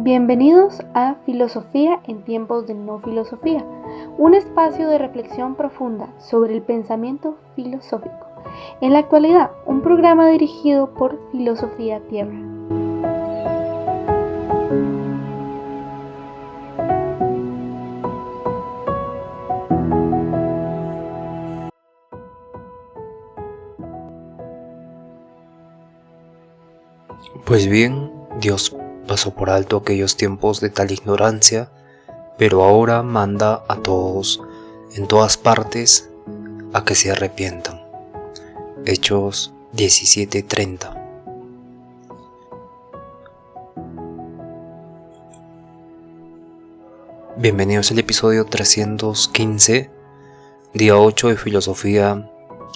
Bienvenidos a Filosofía en tiempos de no filosofía, un espacio de reflexión profunda sobre el pensamiento filosófico. En la actualidad, un programa dirigido por Filosofía Tierra. Pues bien, Dios pasó por alto aquellos tiempos de tal ignorancia, pero ahora manda a todos, en todas partes, a que se arrepientan. Hechos 17:30. Bienvenidos al episodio 315, día 8 de Filosofía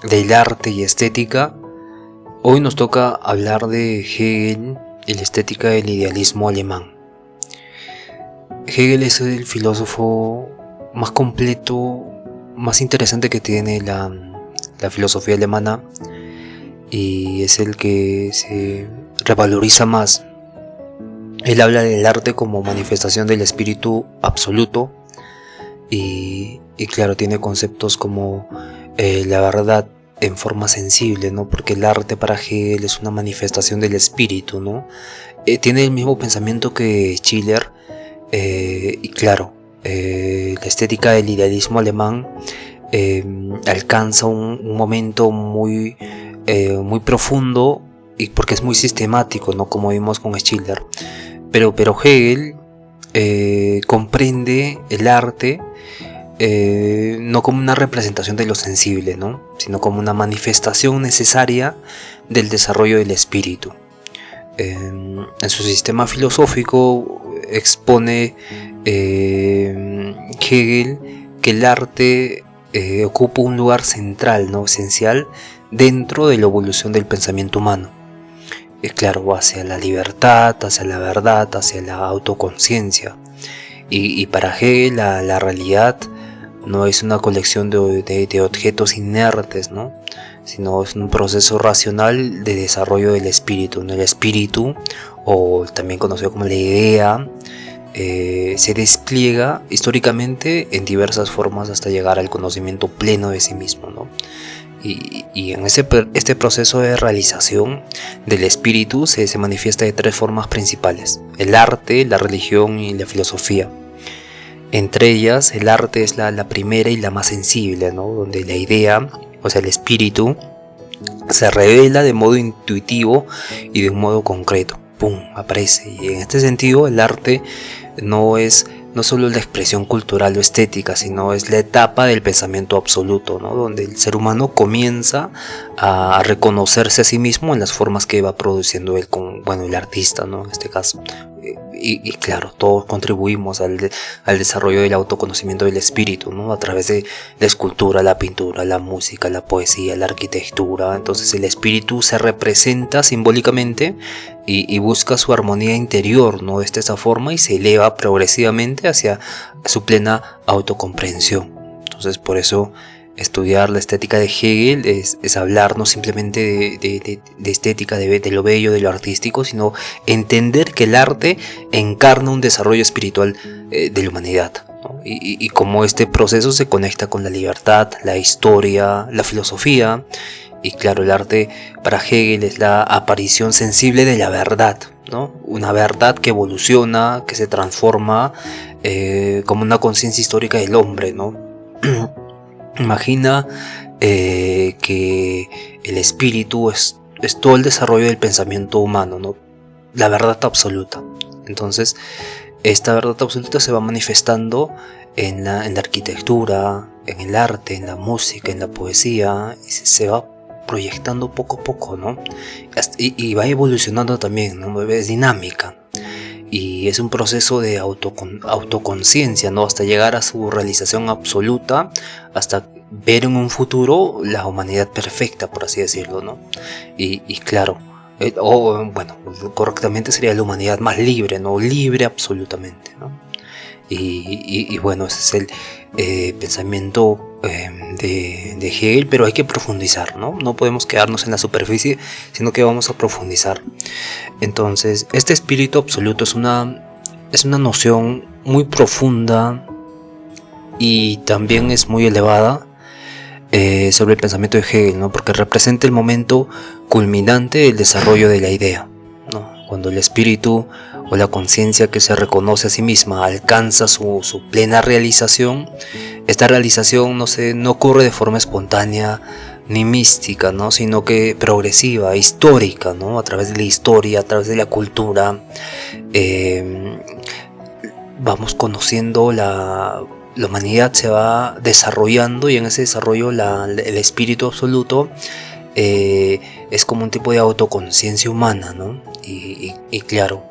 del Arte y Estética. Hoy nos toca hablar de Hegel y la estética del idealismo alemán. Hegel es el filósofo más completo, más interesante que tiene la filosofía alemana, y es el que se revaloriza más. Él habla del arte como manifestación del espíritu absoluto y claro, tiene conceptos como la verdad en forma sensible, ¿no? Porque el arte para Hegel es una manifestación del espíritu, ¿no? Tiene el mismo pensamiento que Schiller, y claro, la estética del idealismo alemán alcanza un momento muy profundo, y porque es muy sistemático, ¿no? Como vimos con Schiller, pero Hegel comprende el arte no como una representación de lo sensible, ¿no? Sino como una manifestación necesaria del desarrollo del espíritu. En su sistema filosófico expone Hegel que el arte ocupa un lugar central, ¿no? Esencial dentro de la evolución del pensamiento humano. Claro, hacia la libertad, hacia la verdad, hacia la autoconciencia. Y para Hegel la realidad no es una colección de objetos inertes, ¿no? Sino es un proceso racional de desarrollo del espíritu, ¿no? El espíritu, o también conocido como la idea, se despliega históricamente en diversas formas hasta llegar al conocimiento pleno de sí mismo, ¿no? Y en este proceso de realización del espíritu se manifiesta de tres formas principales: el arte, la religión y la filosofía. Entre ellas, el arte es la primera y la más sensible, ¿no? Donde la idea, o sea, el espíritu, se revela de modo intuitivo y de un modo concreto. ¡Pum! Aparece. Y en este sentido, el arte no solo la expresión cultural o estética, sino es la etapa del pensamiento absoluto, ¿no? Donde el ser humano comienza a reconocerse a sí mismo en las formas que va produciendo él, el artista, ¿no? En este caso. Y claro, todos contribuimos al desarrollo del autoconocimiento del espíritu, ¿no? A través de la escultura, la pintura, la música, la poesía, la arquitectura. Entonces el espíritu se representa simbólicamente y busca su armonía interior, ¿no? De esta forma, y se eleva progresivamente hacia su plena autocomprensión. Entonces, por eso estudiar la estética de Hegel es hablar no simplemente de estética, de lo bello, de lo artístico, sino entender que el arte encarna un desarrollo espiritual de la humanidad, ¿no? Y cómo este proceso se conecta con la libertad, la historia, la filosofía. Y claro, el arte para Hegel es la aparición sensible de la verdad, ¿no? Una verdad que evoluciona, que se transforma como una conciencia histórica del hombre, ¿no? Imagina que el espíritu es todo el desarrollo del pensamiento humano, ¿no? La verdad absoluta. Entonces, esta verdad absoluta se va manifestando en la arquitectura, en el arte, en la música, en la poesía, y se va proyectando poco a poco, ¿no? Y va evolucionando también, ¿no? Es dinámica. Y es un proceso de autoconciencia, ¿no? Hasta llegar a su realización absoluta, hasta ver en un futuro la humanidad perfecta, por así decirlo, ¿no? Y claro, correctamente sería la humanidad más libre, ¿no? Libre absolutamente, ¿no? Y bueno, ese es el pensamiento de Hegel, pero hay que profundizar, ¿no? No podemos quedarnos en la superficie, sino que vamos a profundizar. Entonces, este espíritu absoluto es una es una noción muy profunda y también es muy elevada sobre el pensamiento de Hegel, ¿no? Porque representa el momento culminante del desarrollo de la idea, ¿no? Cuando el espíritu o la conciencia que se reconoce a sí misma alcanza su plena realización. Esta realización no ocurre de forma espontánea ni mística, ¿no? Sino que progresiva, histórica, ¿no? A través de la historia, a través de la cultura, vamos conociendo la humanidad, se va desarrollando, y en ese desarrollo el espíritu absoluto es como un tipo de autoconciencia humana, ¿no? Y claro,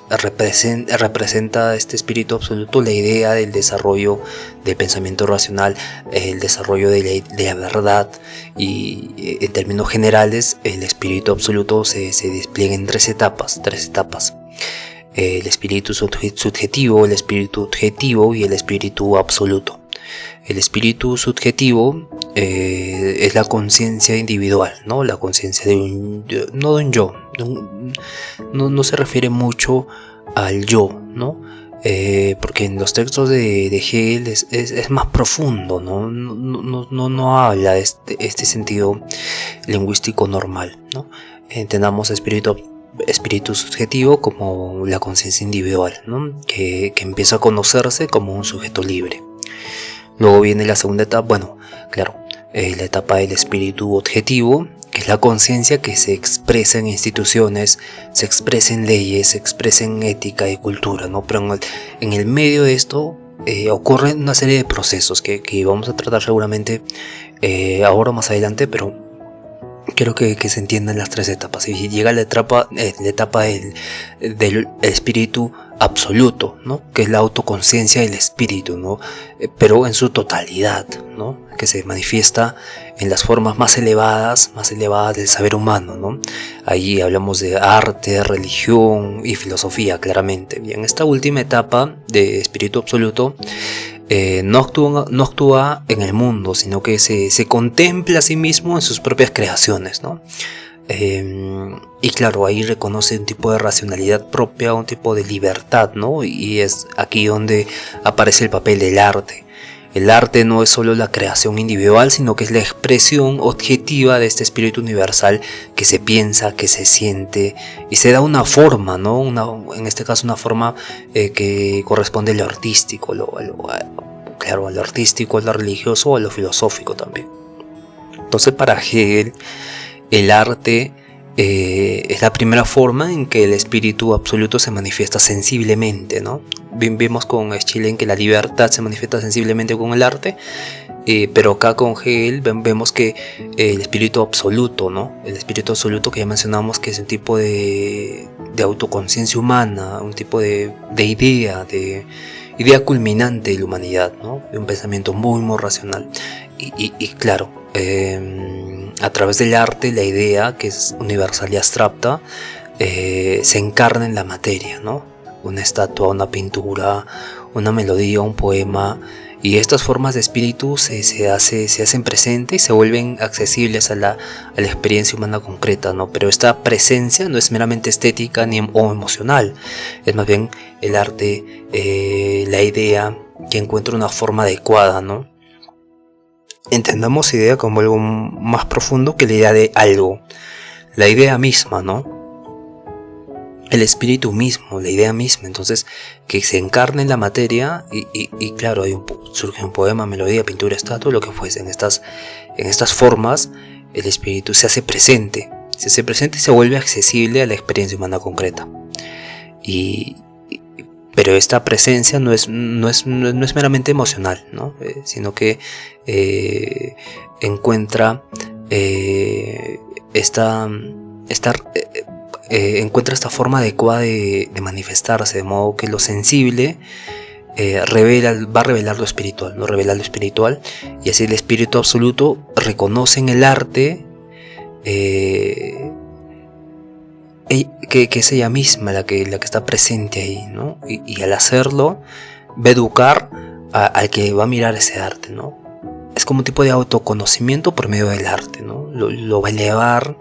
representa este espíritu absoluto la idea del desarrollo del pensamiento racional, el desarrollo de la verdad, y en términos generales el espíritu absoluto se despliega en tres etapas. El espíritu subjetivo, el espíritu objetivo y el espíritu absoluto. El espíritu subjetivo es la conciencia individual, ¿no? La conciencia no de un yo. No se refiere mucho al yo, ¿no? Porque en los textos de Hegel es más profundo, ¿no? No habla de este sentido lingüístico normal, ¿no? Entendamos espíritu subjetivo como la conciencia individual, ¿no? Que empieza a conocerse como un sujeto libre. Luego viene la segunda etapa, la etapa del espíritu objetivo, que es la conciencia que se expresa en instituciones, se expresa en leyes, se expresa en ética y cultura, ¿no? Pero en el medio de esto ocurren una serie de procesos que vamos a tratar seguramente ahora o más adelante, pero quiero que se entiendan las tres etapas. Y llega la etapa del espíritu absoluto, ¿no? Que es la autoconciencia del espíritu, ¿no? Pero en su totalidad, ¿no? Que se manifiesta en las formas más elevadas del saber humano, ¿no? Ahí hablamos de arte, religión y filosofía, claramente. Y en esta última etapa de espíritu absoluto, no actúa en el mundo, sino que se contempla a sí mismo en sus propias creaciones, ¿no? Y claro, ahí reconoce un tipo de racionalidad propia, un tipo de libertad, ¿no? Y es aquí donde aparece el papel del arte. El arte no es solo la creación individual, sino que es la expresión objetiva de este espíritu universal que se piensa, que se siente y se da una forma, ¿no? En este caso una forma que corresponde a lo artístico, a lo artístico, a lo religioso, a lo filosófico también. Entonces, para Hegel, el arte es la primera forma en que el espíritu absoluto se manifiesta sensiblemente, ¿no? Vimos con Schelling que la libertad se manifiesta sensiblemente con el arte, pero acá con Hegel vemos que el espíritu absoluto, ¿no? El espíritu absoluto que ya mencionamos, que es un tipo de autoconciencia humana, un tipo de idea culminante de la humanidad, ¿no? De un pensamiento muy, muy racional. Y claro, a través del arte, la idea, que es universal y abstracta, se encarna en la materia, ¿no? Una estatua, una pintura, una melodía, un poema, y estas formas de espíritu se hacen presentes y se vuelven accesibles a la experiencia humana concreta, ¿no? Pero esta presencia no es meramente estética o emocional, es más bien el arte, la idea que encuentra una forma adecuada, ¿no? Entendamos idea como algo más profundo que la idea de algo, la idea misma, ¿no? El espíritu mismo, la idea misma, entonces que se encarna en la materia y claro, surge un poema, melodía, pintura, estatua, lo que fuese. En estas formas el espíritu se hace presente y se vuelve accesible a la experiencia humana concreta. Pero esta presencia no es meramente emocional, ¿no? Sino que encuentra encuentra esta forma adecuada de manifestarse, de modo que lo sensible va a revelar lo espiritual, ¿no? Revela lo espiritual, y así el espíritu absoluto reconoce en el arte que es ella misma la que está presente ahí, ¿no? Y al hacerlo va a educar al que va a mirar ese arte, ¿no? Es como un tipo de autoconocimiento por medio del arte, ¿no? Lo va a elevar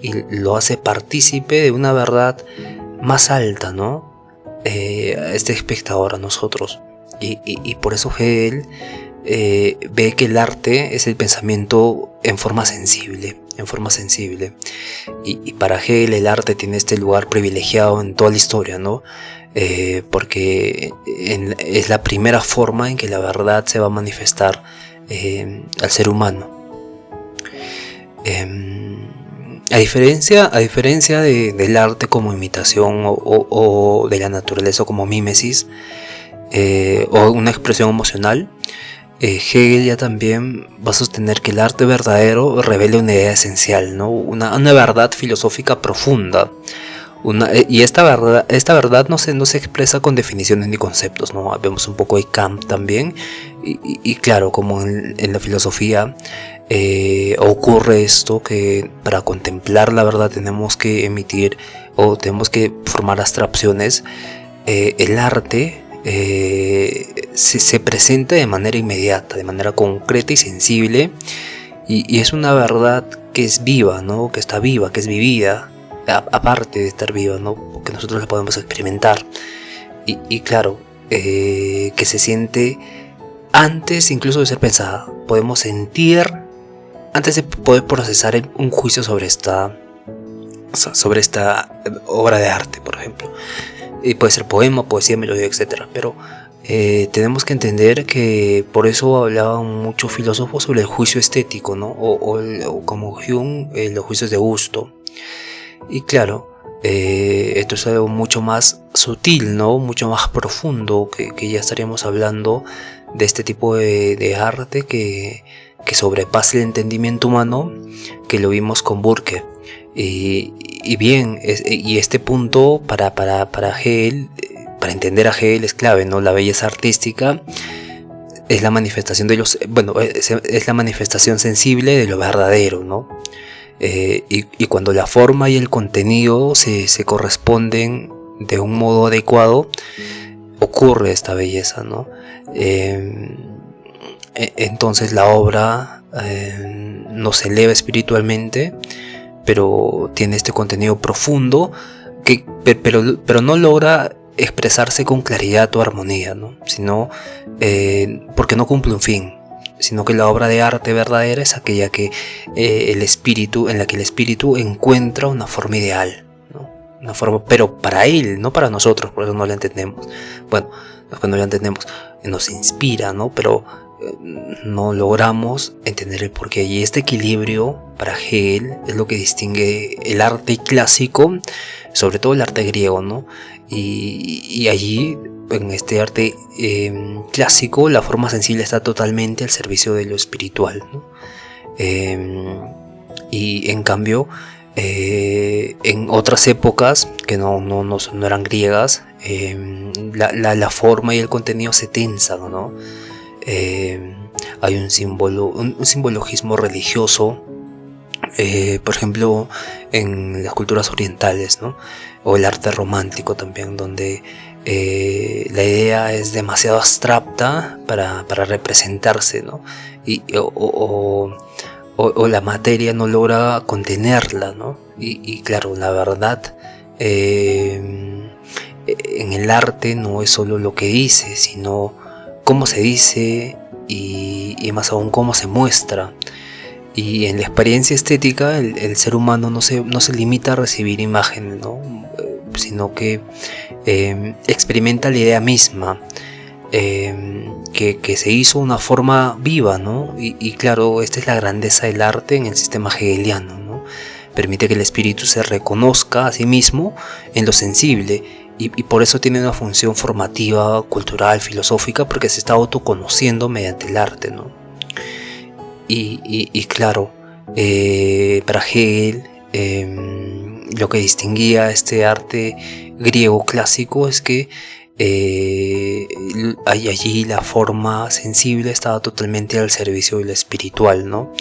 y lo hace partícipe de una verdad más alta, ¿no? a este espectador, a nosotros. Y por eso Hegel ve que el arte es el pensamiento en forma sensible. Y para Hegel el arte tiene este lugar privilegiado en toda la historia, ¿no? Porque es la primera forma en que la verdad se va a manifestar al ser humano. A diferencia del arte como imitación o de la naturaleza como mímesis, o una expresión emocional, Hegel ya también va a sostener que el arte verdadero revela una idea esencial, ¿no? Una verdad filosófica profunda. Y esta verdad no se expresa con definiciones ni conceptos, ¿no? Vemos un poco de Kant también. Y claro, como en la filosofía ocurre esto, que para contemplar la verdad tenemos que emitir o tenemos que formar abstracciones. El arte se presenta de manera inmediata, de manera concreta y sensible, y es una verdad que es viva, ¿no? Que está viva, que es vivida, aparte de estar viva, ¿no? Porque nosotros la podemos experimentar, y claro, que se siente antes incluso de ser pensada. Podemos sentir antes de poder procesar un juicio sobre esta obra de arte, por ejemplo. Y puede ser poema, poesía, melodía, etc. Pero tenemos que entender que por eso hablaban muchos filósofos sobre el juicio estético, ¿no? O como Jung, los juicios de gusto. Y claro, esto es algo mucho más sutil, ¿no? Mucho más profundo, que ya estaríamos hablando de este tipo de arte que sobrepasa el entendimiento humano, que lo vimos con Burke. Y bien, y este punto para Hegel, para entender a Hegel, es clave, ¿no? La belleza artística es la manifestación es la manifestación sensible de lo verdadero, ¿no? Y cuando la forma y el contenido se corresponden de un modo adecuado, ocurre esta belleza, ¿no? Entonces la obra nos eleva espiritualmente, pero tiene este contenido profundo pero no logra expresarse con claridad o armonía, ¿no? Sino porque no cumple un fin, sino que la obra de arte verdadera es aquella en la que el espíritu encuentra una forma ideal, ¿no? Una forma, pero para él, no para nosotros, por eso no la entendemos. Bueno, cuando la entendemos, nos inspira, ¿no? Pero no logramos entender el porqué. Y este equilibrio para Hegel es lo que distingue el arte clásico, sobre todo el arte griego, ¿no? Y allí, en este arte clásico, la forma sensible está totalmente al servicio de lo espiritual, ¿no? Y en cambio, en otras épocas que no eran griegas, la forma y el contenido se tensan, ¿no? Hay un simbologismo religioso, por ejemplo en las culturas orientales, ¿no? O el arte romántico también, donde la idea es demasiado abstracta para representarse, ¿no? O la materia no logra contenerla, ¿no? Y claro, la verdad en el arte no es solo lo que dice, sino cómo se dice y más aún cómo se muestra. Y en la experiencia estética el ser humano no se limita a recibir imágenes, ¿no? Sino que experimenta la idea misma, que se hizo una forma viva, ¿no? Y claro, esta es la grandeza del arte en el sistema hegeliano, ¿no? Permite que el espíritu se reconozca a sí mismo en lo sensible, y por eso tiene una función formativa, cultural, filosófica, porque se está autoconociendo mediante el arte, ¿no? Y claro, para Hegel, lo que distinguía este arte griego clásico es que allí la forma sensible estaba totalmente al servicio de lo espiritual, ¿no?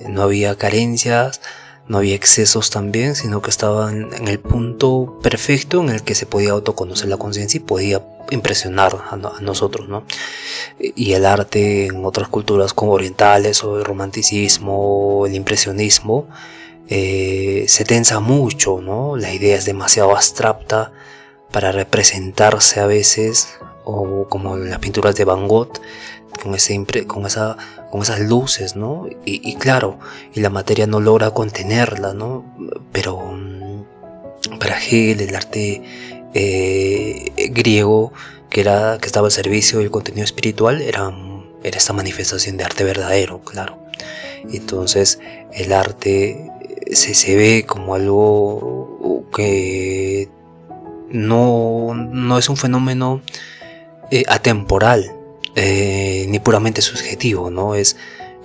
No había carencias, no había excesos también, sino que estaba en el punto perfecto en el que se podía autoconocer la conciencia y podía impresionar a nosotros, ¿no? Y el arte en otras culturas como orientales, o el romanticismo, el impresionismo, se tensa mucho, ¿no? La idea es demasiado abstracta para representarse a veces, o como en las pinturas de Van Gogh, con esas luces, ¿no? Y claro, y la materia no logra contenerla, ¿no? Pero para Hegel el arte griego que estaba al servicio del contenido espiritual era esta manifestación de arte verdadero, claro. Entonces el arte se ve como algo que no es un fenómeno atemporal, ni puramente subjetivo, ¿no? Es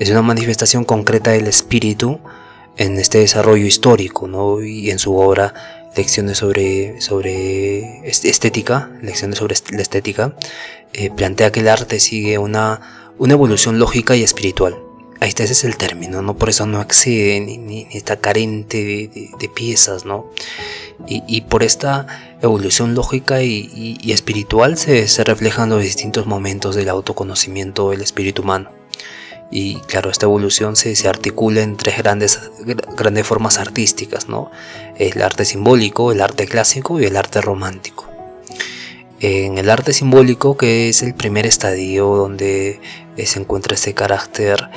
una manifestación concreta del espíritu en este desarrollo histórico, ¿no? Y en su obra Lecciones sobre estética, Lecciones sobre la estética, plantea que el arte sigue una evolución lógica y espiritual. Ahí está, ese es el término, ¿no? Por eso no excede ni está carente de piezas, ¿no? Y por esta evolución lógica y espiritual se reflejan los distintos momentos del autoconocimiento del espíritu humano. Y claro, esta evolución se articula en tres grandes formas artísticas, ¿no? El arte simbólico, el arte clásico y el arte romántico. En el arte simbólico, que es el primer estadio donde se encuentra ese carácter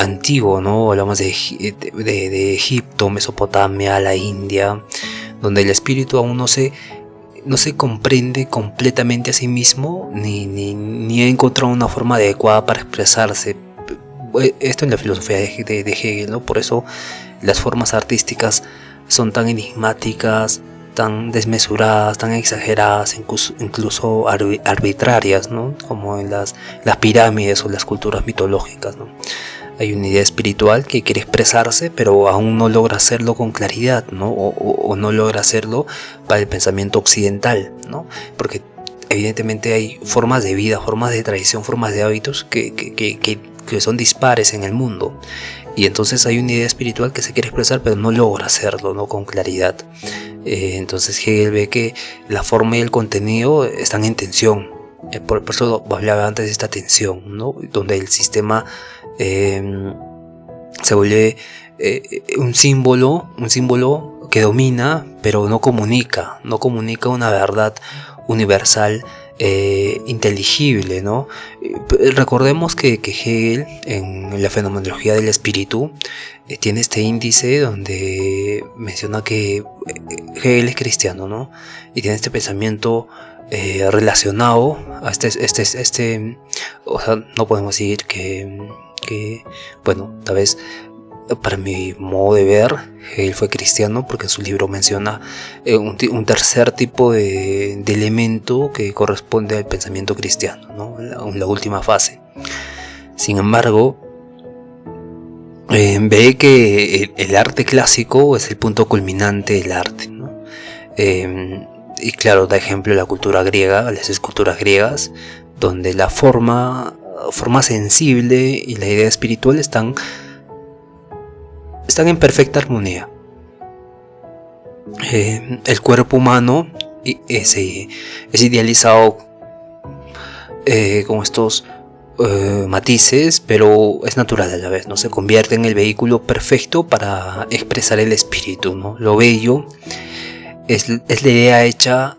antiguo, ¿no? Hablamos de Egipto, Mesopotamia, la India, donde el espíritu aún no se comprende completamente a sí mismo, ni ha encontrado una forma adecuada para expresarse. Esto en la filosofía de Hegel, ¿no? Por eso las formas artísticas son tan enigmáticas, tan desmesuradas, tan exageradas, incluso arbitrarias, ¿no? Como en las pirámides o las culturas mitológicas, ¿no? Hay una idea espiritual que quiere expresarse, pero aún no logra hacerlo con claridad, ¿no? O no logra hacerlo para el pensamiento occidental, ¿no? Porque evidentemente hay formas de vida, formas de tradición, formas de hábitos que son dispares en el mundo. Y entonces hay una idea espiritual que se quiere expresar, pero no logra hacerlo, ¿no? Con claridad. Entonces Hegel ve que la forma y el contenido están en tensión. Por eso hablaba antes de esta tensión, ¿no? Donde el sistema se vuelve un símbolo que domina, pero no comunica una verdad universal inteligible, ¿no? Recordemos que Hegel, en la fenomenología del espíritu, tiene este índice donde menciona que Hegel es cristiano, ¿no? Y tiene este pensamiento relacionado a o sea, no podemos decir que bueno, tal vez para mi modo de ver, Hegel fue cristiano porque en su libro menciona un tercer tipo de elemento que corresponde al pensamiento cristiano, ¿no? La última fase. Sin embargo, ve que el arte clásico es el punto culminante del arte, ¿no? Y claro, da ejemplo la cultura griega, las esculturas griegas, donde la forma sensible y la idea espiritual están en perfecta armonía. El cuerpo humano es idealizado con estos matices, pero es natural a la vez, ¿no? Se convierte en el vehículo perfecto para expresar el espíritu, ¿no? Lo bello es la idea hecha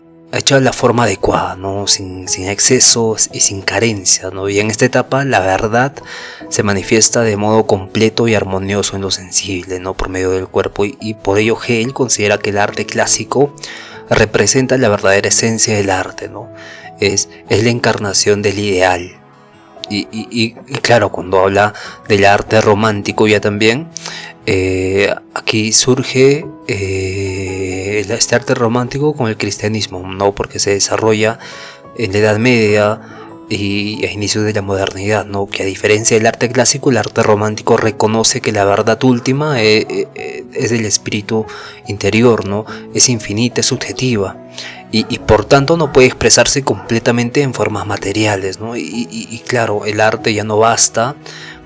la forma adecuada, ¿no? Sin excesos y sin carencias, ¿no? Y en esta etapa la verdad se manifiesta de modo completo y armonioso en lo sensible, ¿no? Por medio del cuerpo, y por ello Hegel considera que el arte clásico representa la verdadera esencia del arte, ¿no? Es la encarnación del ideal. Y claro, cuando habla del arte romántico ya también, aquí surge este arte romántico con el cristianismo, ¿no? Porque se desarrolla en la Edad Media y a inicios de la modernidad, ¿no? Que a diferencia del arte clásico, el arte romántico reconoce que la verdad última es del espíritu interior, ¿no? Es infinita, es subjetiva. Y por tanto no puede expresarse completamente en formas materiales, ¿no? Y claro, el arte ya no basta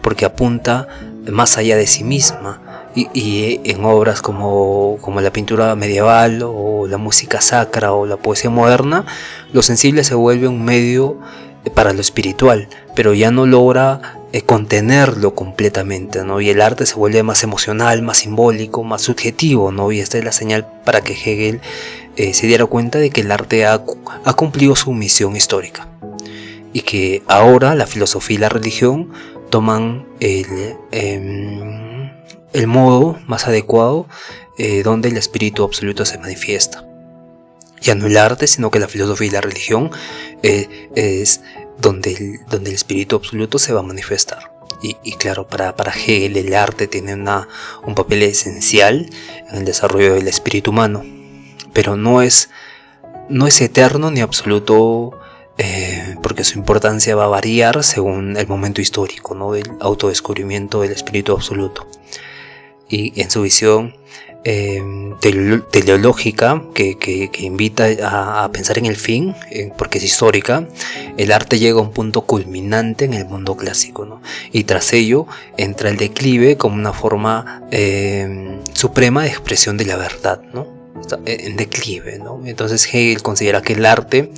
porque apunta más allá de sí misma. Y en obras como la pintura medieval o la música sacra o la poesía moderna, lo sensible se vuelve un medio para lo espiritual, pero ya no logra contenerlo completamente, ¿no? Y el arte se vuelve más emocional, más simbólico, más subjetivo, ¿no? Y esta es la señal para que Hegel se diera cuenta de que el arte ha cumplido su misión histórica y que ahora la filosofía y la religión toman el modo más adecuado donde el espíritu absoluto se manifiesta. Ya no el arte, sino que la filosofía y la religión es donde el espíritu absoluto se va a manifestar. Y claro, para Hegel el arte tiene un papel esencial en el desarrollo del espíritu humano, pero no es eterno ni absoluto, porque su importancia va a variar según el momento histórico, ¿no?, del autodescubrimiento del espíritu absoluto. Y en su visión teleológica, que invita a pensar en el fin, porque es histórica, el arte llega a un punto culminante en el mundo clásico, ¿no? Y tras ello entra el declive como una forma suprema de expresión de la verdad, ¿no? En declive, ¿no? Entonces Hegel considera que el arte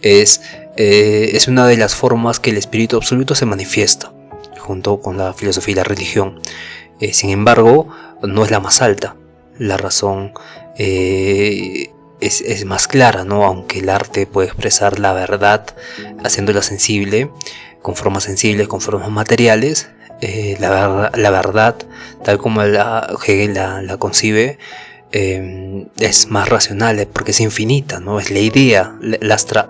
es una de las formas que el espíritu absoluto se manifiesta, junto con la filosofía y la religión. Sin embargo, no es la más alta. La razón es más clara, ¿no? Aunque el arte puede expresar la verdad haciéndola sensible, con formas sensibles, con formas materiales, la verdad, tal como Hegel la concibe, es más racional, porque es infinita, ¿no? Es la idea,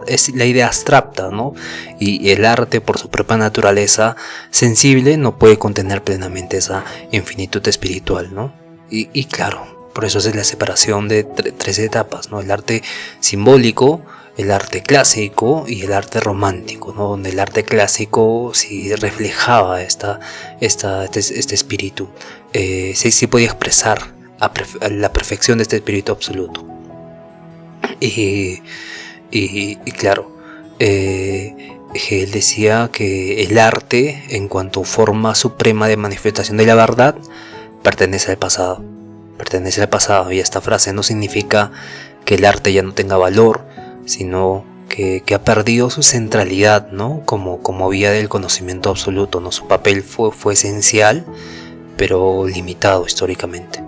es la idea abstracta, ¿no? Y el arte, por su propia naturaleza sensible, no puede contener plenamente esa infinitud espiritual, ¿no? Y claro, por eso es la separación de tres etapas, ¿no? El arte simbólico, el arte clásico y el arte romántico, ¿no? Donde el arte clásico sí reflejaba este espíritu, sí podía expresar a la perfección de este espíritu absoluto. Y claro, Hegel decía que el arte, en cuanto forma suprema de manifestación de la verdad, pertenece al pasado. Y esta frase no significa que el arte ya no tenga valor, sino que ha perdido su centralidad, ¿no? Como vía del conocimiento absoluto, ¿no? Su papel fue esencial, pero limitado históricamente.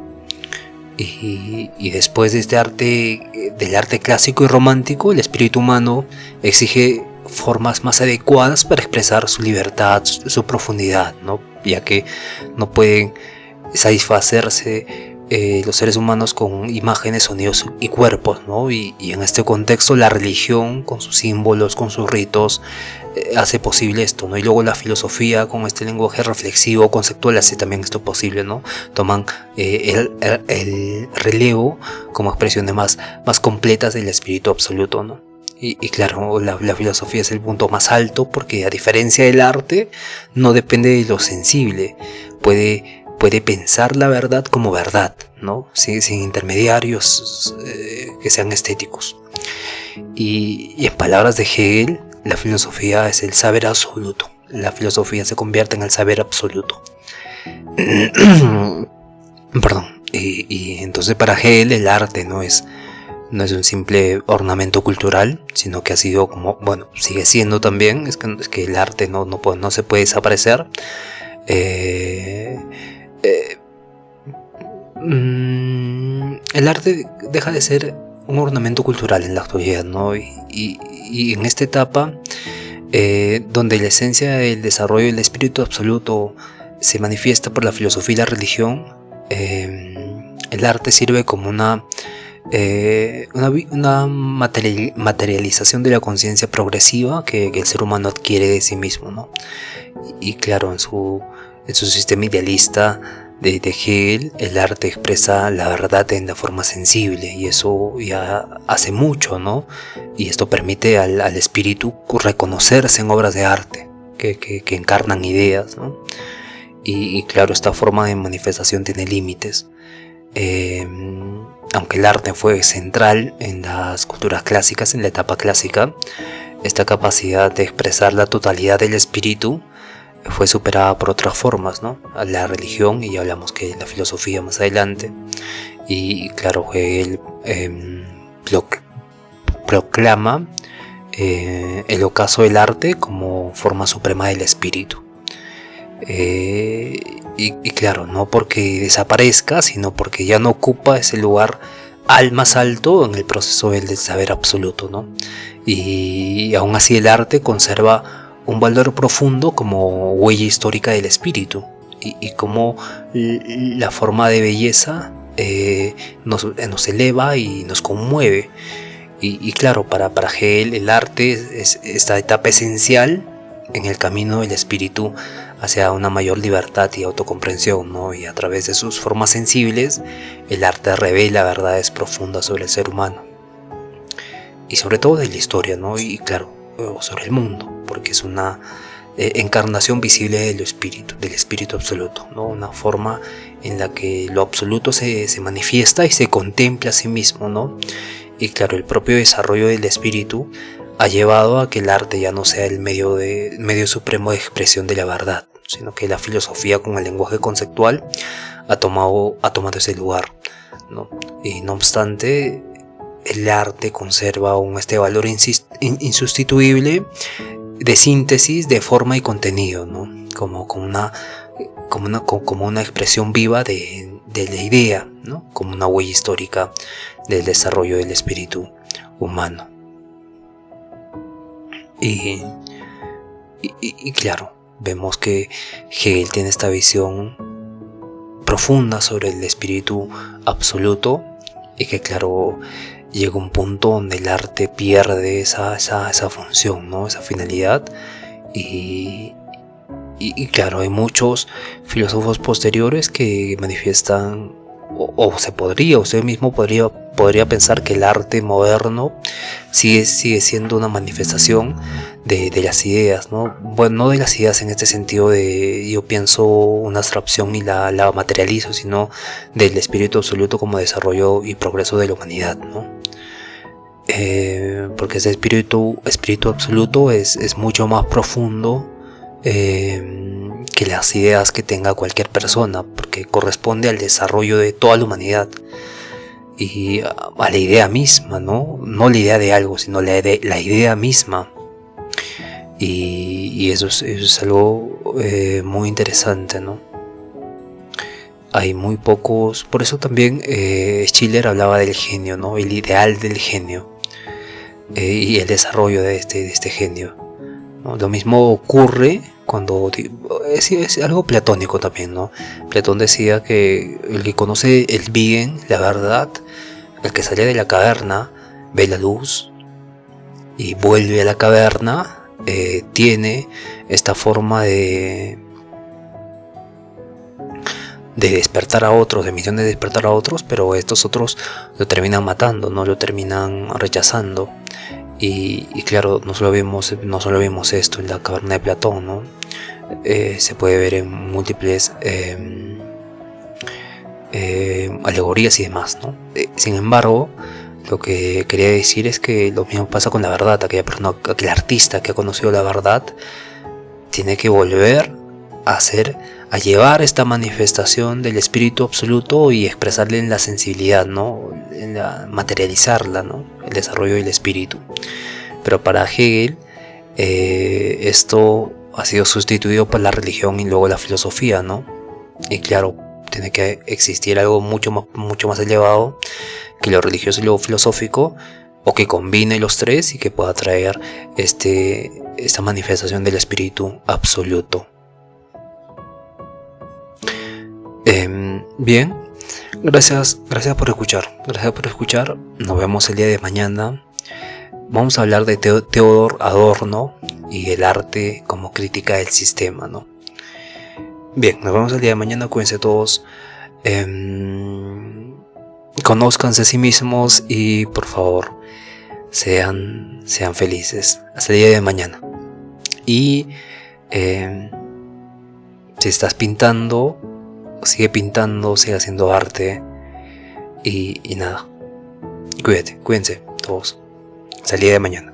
Y después de este arte, del arte clásico y romántico, el espíritu humano exige formas más adecuadas para expresar su libertad, su profundidad, ¿no? Ya que no pueden satisfacerse los seres humanos con imágenes, sonidos y cuerpos, ¿no? Y en este contexto la religión, con sus símbolos, con sus ritos, hace posible esto, ¿no? Y luego la filosofía, con este lenguaje reflexivo, conceptual, hace también esto posible, ¿no? Toman el relevo como expresiones más completas del espíritu absoluto, ¿no? Y claro, la filosofía es el punto más alto, porque a diferencia del arte, no depende de lo sensible, puede pensar la verdad como verdad, ¿no? Sin intermediarios que sean estéticos. Y en palabras de Hegel, la filosofía es el saber absoluto. La filosofía se convierte en el saber absoluto. Perdón. Y entonces para Hegel el arte no es un simple ornamento cultural, sino que ha sido como, bueno, sigue siendo también, es que el arte no se puede desaparecer. El arte deja de ser un ornamento cultural en la actualidad, ¿no? Y en esta etapa, donde la esencia del desarrollo del espíritu absoluto se manifiesta por la filosofía y la religión, el arte sirve como una materialización de la conciencia progresiva que el ser humano adquiere de sí mismo, ¿no? Y claro, en su sistema idealista de Hegel, el arte expresa la verdad en la forma sensible, y eso ya hace mucho, ¿no? Y esto permite al espíritu reconocerse en obras de arte que encarnan ideas, ¿no? Y claro, esta forma de manifestación tiene límites. Aunque el arte fue central en las culturas clásicas, en la etapa clásica, esta capacidad de expresar la totalidad del espíritu fue superada por otras formas, ¿no? La religión, y ya hablamos que la filosofía más adelante. Y claro, Hegel proclama el ocaso del arte como forma suprema del espíritu. Y claro, no porque desaparezca, sino porque ya no ocupa ese lugar al más alto en el proceso del saber absoluto, ¿no? Y aún así el arte conserva un valor profundo como huella histórica del espíritu, y como la forma de belleza nos eleva y nos conmueve. Y claro, para Hegel el arte es esta etapa esencial en el camino del espíritu hacia una mayor libertad y autocomprensión, ¿no? Y a través de sus formas sensibles, el arte revela verdades profundas sobre el ser humano. Y sobre todo de la historia, ¿no? Y claro, sobre el mundo, porque es una encarnación visible del espíritu absoluto, ¿no? Una forma en la que lo absoluto se manifiesta y se contempla a sí mismo, ¿no? Y claro, el propio desarrollo del espíritu ha llevado a que el arte ya no sea el medio supremo de expresión de la verdad, sino que la filosofía con el lenguaje conceptual ha tomado ese lugar, ¿no? Y no obstante, el arte conserva aún este valor insustituible de síntesis de forma y contenido, ¿no? Como una expresión viva de la idea, ¿no? Como una huella histórica del desarrollo del espíritu humano. Y claro, vemos que Hegel tiene esta visión profunda sobre el espíritu absoluto, y que claro, llega un punto donde el arte pierde esa función, ¿no? Esa finalidad. Y claro, hay muchos filósofos posteriores que manifiestan, usted mismo podría pensar que el arte moderno sigue siendo una manifestación de las ideas, ¿no? Bueno, no de las ideas en este sentido de yo pienso una abstracción y la materializo, sino del espíritu absoluto como desarrollo y progreso de la humanidad, ¿no? Porque ese espíritu absoluto es mucho más profundo que las ideas que tenga cualquier persona, porque corresponde al desarrollo de toda la humanidad y a la idea misma, no la idea de algo, sino la idea misma. Y eso es algo muy interesante, ¿no? Hay muy pocos, por eso también Schiller hablaba del genio, ¿no? El ideal del genio y el desarrollo de este genio, ¿no? Lo mismo ocurre cuando es algo platónico también, ¿no? Platón decía que el que conoce el bien, la verdad, el que sale de la caverna, ve la luz y vuelve a la caverna, tiene esta forma de despertar a otros, de misión de despertar a otros, pero estos otros lo terminan matando, no lo terminan rechazando. Y claro, no solo vemos esto en la caverna de Platón, ¿no? Se puede ver en múltiples alegorías y demás, ¿no? Sin embargo, lo que quería decir es que lo mismo pasa con la verdad. Aquel artista que ha conocido la verdad tiene que volver a llevar esta manifestación del espíritu absoluto y expresarle en la sensibilidad, ¿no? Materializarla, ¿no? El desarrollo del espíritu. Pero para Hegel esto ha sido sustituido por la religión y luego la filosofía, ¿no? Y claro, tiene que existir algo mucho más elevado que lo religioso y lo filosófico, o que combine los tres y que pueda traer esta manifestación del espíritu absoluto. Bien, gracias por escuchar. Nos vemos el día de mañana. Vamos a hablar de Theodor Adorno y el arte como crítica del sistema, ¿no? Bien, nos vemos el día de mañana. Cuídense todos. Conózcanse a sí mismos y por favor sean felices. Hasta el día de mañana. Y si estás pintando, sigue pintando, sigue haciendo arte y nada. Cuídense todos. Hasta el día de mañana.